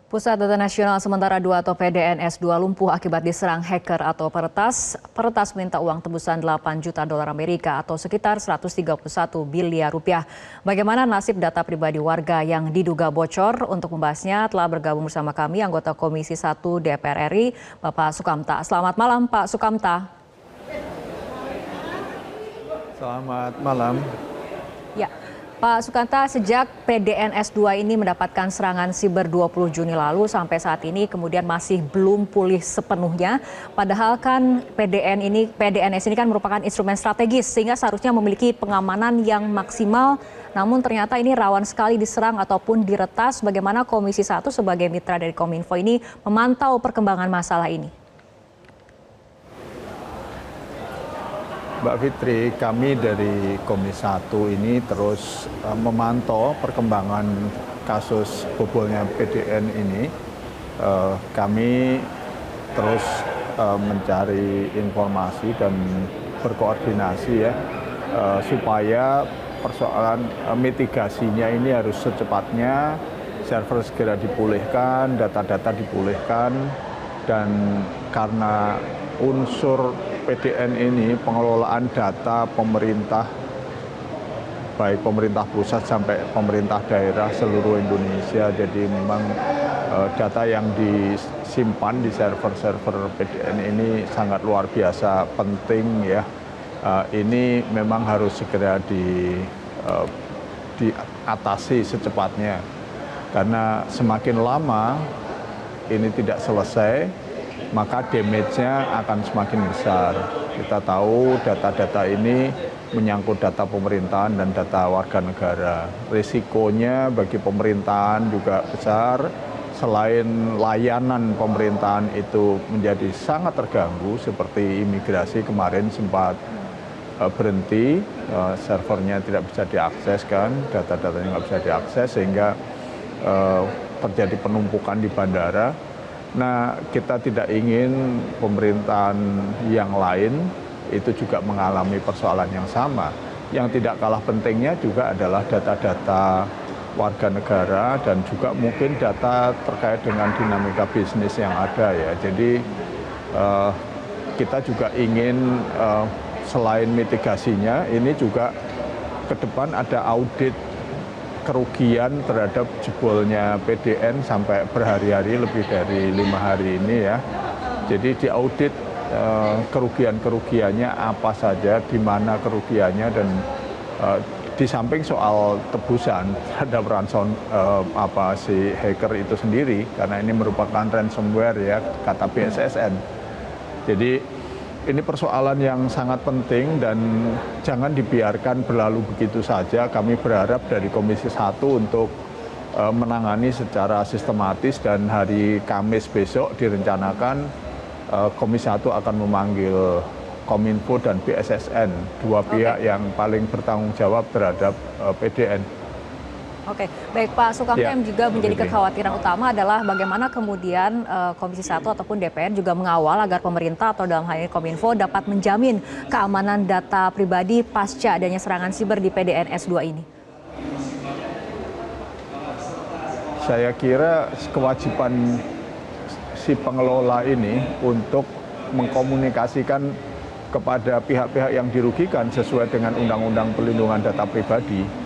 Pusat Data Nasional Sementara 2 atau PDNS2 lumpuh akibat diserang hacker atau peretas. Peretas minta uang tebusan 8 juta dolar Amerika atau sekitar 131 miliar rupiah. Bagaimana nasib data pribadi warga yang diduga bocor? Untuk membahasnya telah bergabung bersama kami anggota Komisi 1 DPR RI, Bapak Sukamta. Selamat malam, Pak Sukamta. Selamat malam. Ya, Pak Sukamta, sejak PDNS2 ini mendapatkan serangan siber 20 Juni lalu sampai saat ini kemudian masih belum pulih sepenuhnya. Padahal kan PDNS ini kan merupakan instrumen strategis sehingga seharusnya memiliki pengamanan yang maksimal. Namun ternyata ini rawan sekali diserang ataupun diretas. Bagaimana Komisi 1 sebagai mitra dari Kominfo ini memantau perkembangan masalah ini? Mbak Fitri, kami dari Komisi 1 ini terus memantau perkembangan kasus bobolnya PDN ini. Kami terus mencari informasi dan berkoordinasi ya, supaya persoalan mitigasinya ini harus secepatnya, server segera dipulihkan, data-data dipulihkan, dan karena unsur PDN ini pengelolaan data pemerintah, baik pemerintah pusat sampai pemerintah daerah seluruh Indonesia. Jadi memang data yang disimpan di server-server PDN ini sangat luar biasa penting ya. Ini memang harus segera diatasi secepatnya. Karena semakin lama ini tidak selesai, maka damage-nya akan semakin besar. Kita tahu data-data ini menyangkut data pemerintahan dan data warga negara. Risikonya bagi pemerintahan juga besar. Selain layanan pemerintahan itu menjadi sangat terganggu, seperti imigrasi kemarin sempat berhenti, servernya tidak bisa diakses kan, data-datanya nggak bisa diakses sehingga terjadi penumpukan di bandara. Nah, kita tidak ingin pemerintahan yang lain itu juga mengalami persoalan yang sama. Yang tidak kalah pentingnya juga adalah data-data warga negara dan juga mungkin data terkait dengan dinamika bisnis yang ada ya. Jadi kita juga ingin selain mitigasinya, ini juga ke depan ada audit kerugian terhadap jebolnya PDN sampai berhari-hari, lebih dari 5 hari ini ya. Jadi diaudit kerugian-kerugiannya apa saja, di mana kerugiannya, dan di samping soal tebusan terhadap si hacker itu sendiri, karena ini merupakan ransomware ya, kata BSSN. Jadi ini persoalan yang sangat penting dan jangan dibiarkan berlalu begitu saja. Kami berharap dari Komisi 1 untuk menangani secara sistematis, dan hari Kamis besok direncanakan Komisi 1 akan memanggil Kominfo dan BSSN, dua pihak yang paling bertanggung jawab terhadap PDN. Oke, baik Pak Sukamta, yang juga menjadi kekhawatiran utama adalah bagaimana kemudian Komisi 1 ataupun DPR juga mengawal agar pemerintah atau dalam hal ini Kominfo dapat menjamin keamanan data pribadi pasca adanya serangan siber di PDNS2 ini. Saya kira kewajiban si pengelola ini untuk mengkomunikasikan kepada pihak-pihak yang dirugikan sesuai dengan Undang-Undang Perlindungan Data Pribadi.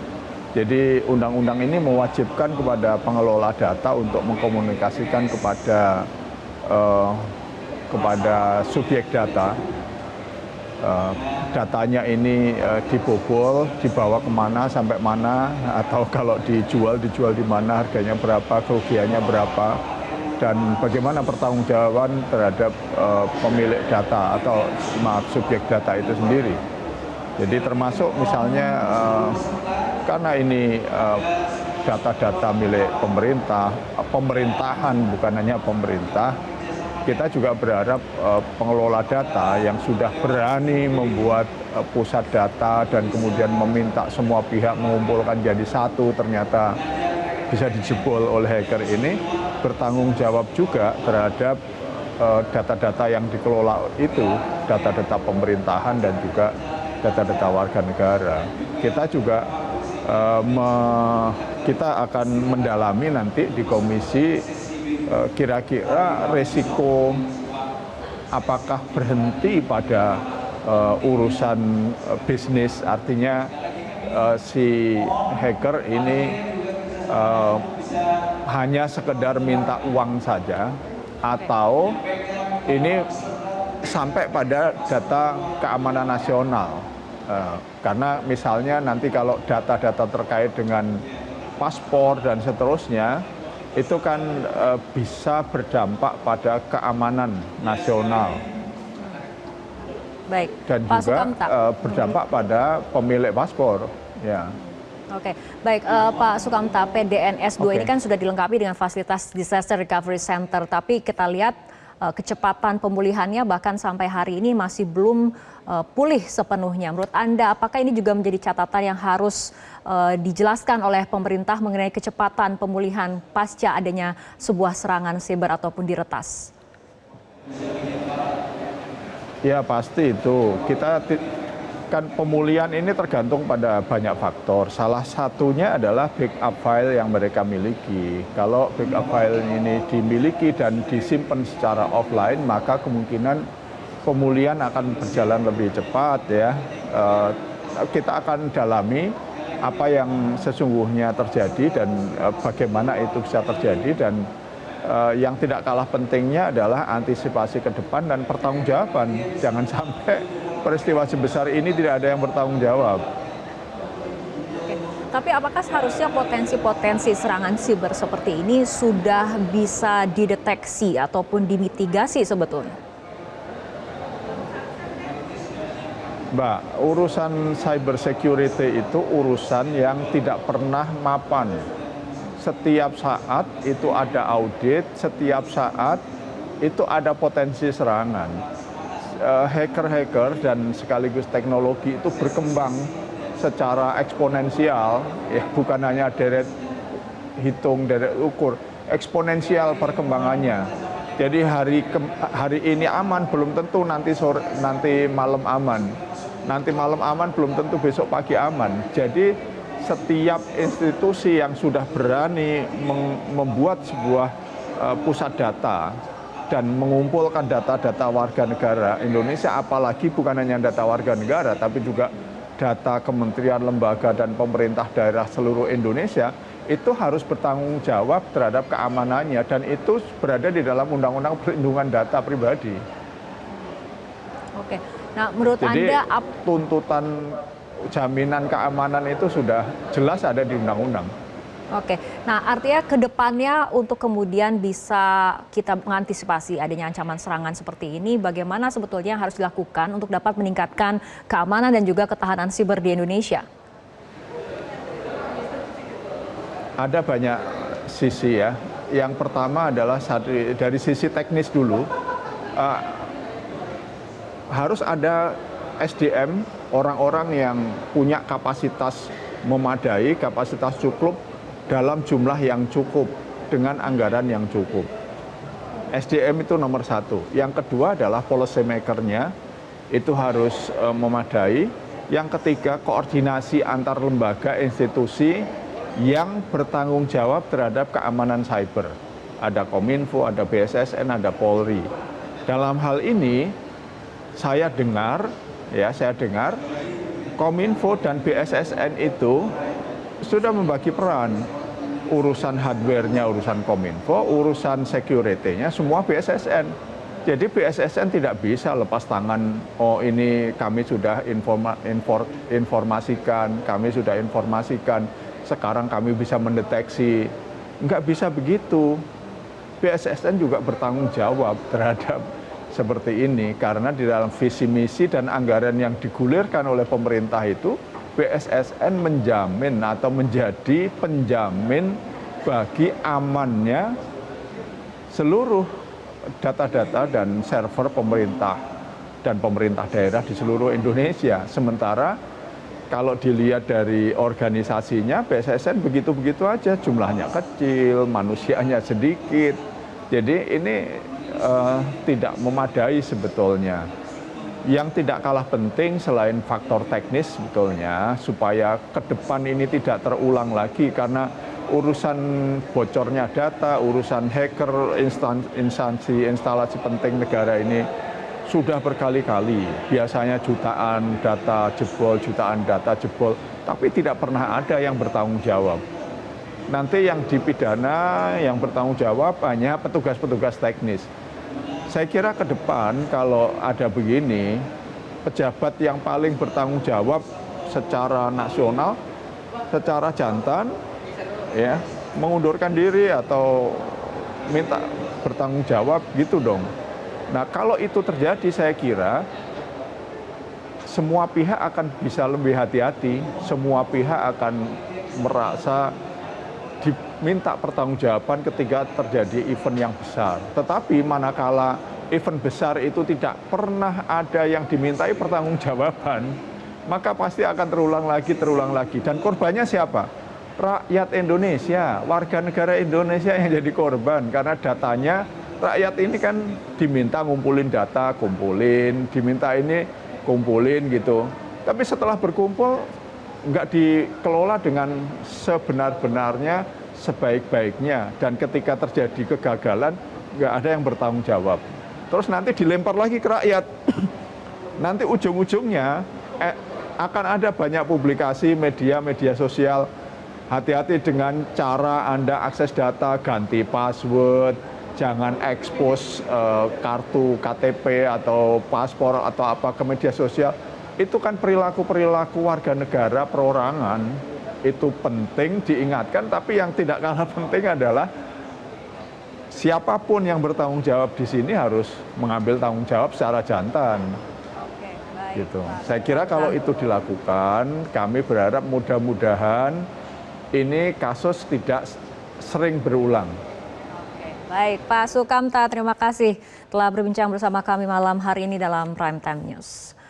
Jadi undang-undang ini mewajibkan kepada pengelola data untuk mengkomunikasikan kepada subjek data. Datanya ini dibobol, dibawa kemana, sampai mana, atau kalau dijual di mana, harganya berapa, kerugiannya berapa, dan bagaimana pertanggungjawaban terhadap pemilik data atau subjek data itu sendiri. Jadi termasuk misalnya karena ini data-data milik pemerintah, pemerintahan bukan hanya pemerintah, kita juga berharap pengelola data yang sudah berani membuat pusat data dan kemudian meminta semua pihak mengumpulkan jadi satu, ternyata bisa dijebol oleh hacker ini, bertanggung jawab juga terhadap data-data yang dikelola itu, data-data pemerintahan dan juga data-data warga negara. Kita juga kita akan mendalami nanti di komisi kira-kira resiko apakah berhenti pada urusan bisnis, artinya si hacker ini hanya sekedar minta uang saja, atau ini sampai pada data keamanan nasional. Karena misalnya nanti kalau data-data terkait dengan paspor dan seterusnya, itu kan bisa berdampak pada keamanan nasional. Baik, dan Pak juga Sukamta. Berdampak pada pemilik paspor. Ya. Oke, baik Pak Sukamta, PDNS 2 ini kan sudah dilengkapi dengan fasilitas Disaster Recovery Center, tapi kita lihat kecepatan pemulihannya bahkan sampai hari ini masih belum pulih sepenuhnya. Menurut Anda, apakah ini juga menjadi catatan yang harus dijelaskan oleh pemerintah mengenai kecepatan pemulihan pasca adanya sebuah serangan siber ataupun diretas? Ya pasti itu. Kan pemulihan ini tergantung pada banyak faktor. Salah satunya adalah backup file yang mereka miliki. Kalau backup file ini dimiliki dan disimpan secara offline, maka kemungkinan pemulihan akan berjalan lebih cepat ya. Kita akan dalami apa yang sesungguhnya terjadi dan bagaimana itu bisa terjadi, dan yang tidak kalah pentingnya adalah antisipasi ke depan dan pertanggungjawaban. Jangan sampai peristiwa sebesar ini tidak ada yang bertanggung jawab. Oke. Tapi apakah seharusnya potensi-potensi serangan siber seperti ini sudah bisa dideteksi ataupun dimitigasi sebetulnya? Mbak, urusan cyber security itu urusan yang tidak pernah mapan. Setiap saat itu ada audit, setiap saat itu ada potensi serangan. Hacker-hacker dan sekaligus teknologi itu berkembang secara eksponensial, ya bukan hanya deret hitung, deret ukur, eksponensial perkembangannya. Jadi hari ini aman belum tentu nanti malam aman. Nanti malam aman belum tentu besok pagi aman. Jadi setiap institusi yang sudah berani membuat sebuah pusat data dan mengumpulkan data-data warga negara Indonesia, apalagi bukan hanya data warga negara, tapi juga data kementerian, lembaga, dan pemerintah daerah seluruh Indonesia, itu harus bertanggung jawab terhadap keamanannya, dan itu berada di dalam Undang-Undang Perlindungan Data Pribadi. Oke, nah menurut Jadi, Anda tuntutan jaminan keamanan itu sudah jelas ada di undang-undang. Oke, nah artinya ke depannya untuk kemudian bisa kita mengantisipasi adanya ancaman serangan seperti ini, bagaimana sebetulnya yang harus dilakukan untuk dapat meningkatkan keamanan dan juga ketahanan siber di Indonesia? Ada banyak sisi ya. Yang pertama adalah dari sisi teknis dulu, harus ada SDM, orang-orang yang punya kapasitas memadai, kapasitas cukup, dalam jumlah yang cukup, dengan anggaran yang cukup. SDM itu nomor satu. Yang kedua adalah policy maker-nya, itu harus memadai. Yang ketiga, koordinasi antar lembaga institusi yang bertanggung jawab terhadap keamanan cyber. Ada Kominfo, ada BSSN, ada Polri. Dalam hal ini, saya dengar Kominfo dan BSSN itu sudah membagi peran. Urusan hardware-nya urusan Kominfo, urusan security-nya semua BSSN. Jadi BSSN tidak bisa lepas tangan, oh ini kami sudah informasikan, sekarang kami bisa mendeteksi. Nggak bisa begitu. BSSN juga bertanggung jawab terhadap seperti ini, karena di dalam visi misi dan anggaran yang digulirkan oleh pemerintah itu, BSSN menjamin atau menjadi penjamin bagi amannya seluruh data-data dan server pemerintah dan pemerintah daerah di seluruh Indonesia. Sementara kalau dilihat dari organisasinya, BSSN begitu-begitu aja, jumlahnya kecil, manusianya sedikit. Jadi ini tidak memadai sebetulnya. Yang tidak kalah penting selain faktor teknis sebetulnya, supaya ke depan ini tidak terulang lagi, karena urusan bocornya data, urusan hacker, instansi, instalasi penting negara ini sudah berkali-kali. Biasanya jutaan data jebol, tapi tidak pernah ada yang bertanggung jawab. Nanti yang dipidana, yang bertanggung jawab hanya petugas-petugas teknis. Saya kira ke depan kalau ada begini, pejabat yang paling bertanggung jawab secara nasional, secara jantan, ya mengundurkan diri atau minta bertanggung jawab gitu dong. Nah kalau itu terjadi saya kira semua pihak akan bisa lebih hati-hati, semua pihak akan merasa diminta pertanggungjawaban ketika terjadi event yang besar. Tetapi manakala event besar itu tidak pernah ada yang dimintai pertanggungjawaban, maka pasti akan terulang lagi. Dan korbannya siapa? Rakyat Indonesia, warga negara Indonesia yang jadi korban. Karena datanya, rakyat ini kan diminta ngumpulin data, diminta ini kumpulin gitu. Tapi setelah berkumpul, nggak dikelola dengan sebenar-benarnya, sebaik-baiknya. Dan ketika terjadi kegagalan, nggak ada yang bertanggung jawab. Terus nanti dilempar lagi ke rakyat. Nanti ujung-ujungnya akan ada banyak publikasi media sosial. Hati-hati dengan cara Anda akses data, ganti password, jangan expose kartu KTP atau paspor atau apa ke media sosial. Itu kan perilaku-perilaku warga negara perorangan, itu penting diingatkan, tapi yang tidak kalah penting adalah siapapun yang bertanggung jawab di sini harus mengambil tanggung jawab secara jantan. Oke, baik, gitu. Pak. Saya kira kalau itu dilakukan, kami berharap mudah-mudahan ini kasus tidak sering berulang. Oke, baik, Pak Sukamta, terima kasih telah berbincang bersama kami malam hari ini dalam Prime Time News.